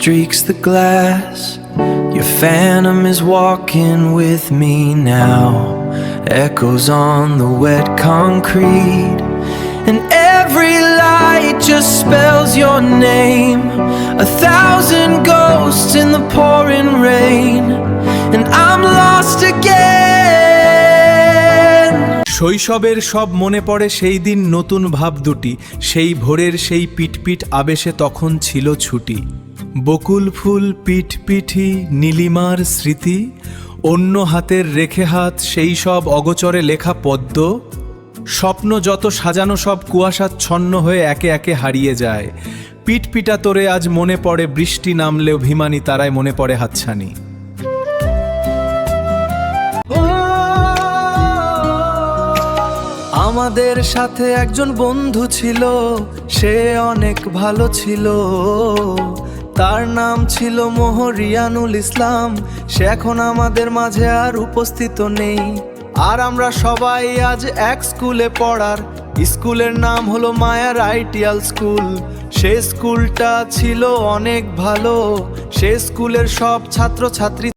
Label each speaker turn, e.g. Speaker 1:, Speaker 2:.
Speaker 1: streaks the glass. Your phantom is walking with me now. Echoes on the wet concrete, and every light just spells your name. 1,000 ghosts in the pouring rain, and I'm lost again.
Speaker 2: শৈশবের সব মনে পড়ে সেই দিন নতুন ভাব দুটি, সেই ভোরের সেই পিটপিট আবেশে তখন ছিল ছুটি। বকুল ফুল পিঠপিঠি নীলিমার স্মৃতি, অন্য হাতের রেখে হাত সেই সব অগোচরে লেখা পদ্ম। স্বপ্ন যত সাজানো সব কুয়াশাচ্ছন্ন হয়ে একে একে হারিয়ে যায়। পিটপিটা তোরে আজ মনে পড়ে, বৃষ্টি নামলেও ভিমানি তারায় মনে পড়ে হাতছানি। আমাদের সাথে একজন বন্ধু ছিল, সে অনেক ভালো ছিল। তার নাম ছিল মোহরিয়ানুল ইসলাম। সে এখন আমাদের মাঝে আর উপস্থিত নেই। আর আমরা সবাই আজ এক স্কুলে পড়ার, স্কুলের নাম হলো মায়ার আইডিয়াল স্কুল। সে স্কুলটা ছিল অনেক ভালো, সে স্কুলের সব ছাত্র ছাত্রী